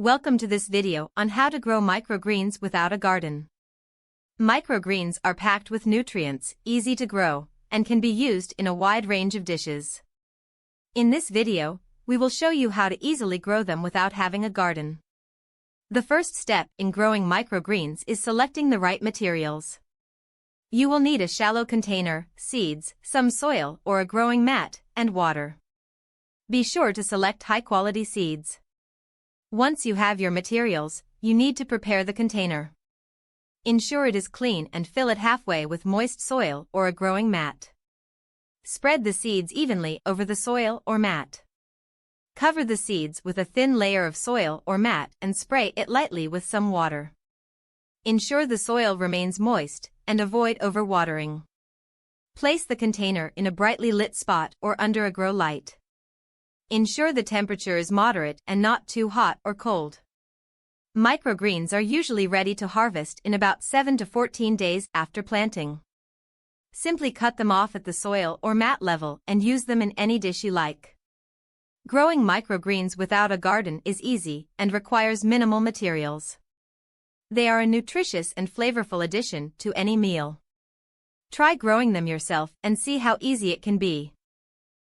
Welcome to this video on how to grow microgreens without a garden. Microgreens are packed with nutrients, easy to grow, and can be used in a wide range of dishes. In this video, we will show you how to easily grow them without having a garden. The first step in growing microgreens is selecting the right materials. You will need a shallow container, seeds, some soil or a growing mat, and water. Be sure to select high-quality seeds. Once you have your materials, you need to prepare the container. Ensure it is clean and fill it halfway with moist soil or a growing mat. Spread the seeds evenly over the soil or mat. Cover the seeds with a thin layer of soil or mat and spray it lightly with some water. Ensure the soil remains moist and avoid overwatering. Place the container in a brightly lit spot or under a grow light. Ensure the temperature is moderate and not too hot or cold. Microgreens are usually ready to harvest in about 7 to 14 days after planting. Simply cut them off at the soil or mat level and use them in any dish you like. Growing microgreens without a garden is easy and requires minimal materials. They are a nutritious and flavorful addition to any meal. Try growing them yourself and see how easy it can be.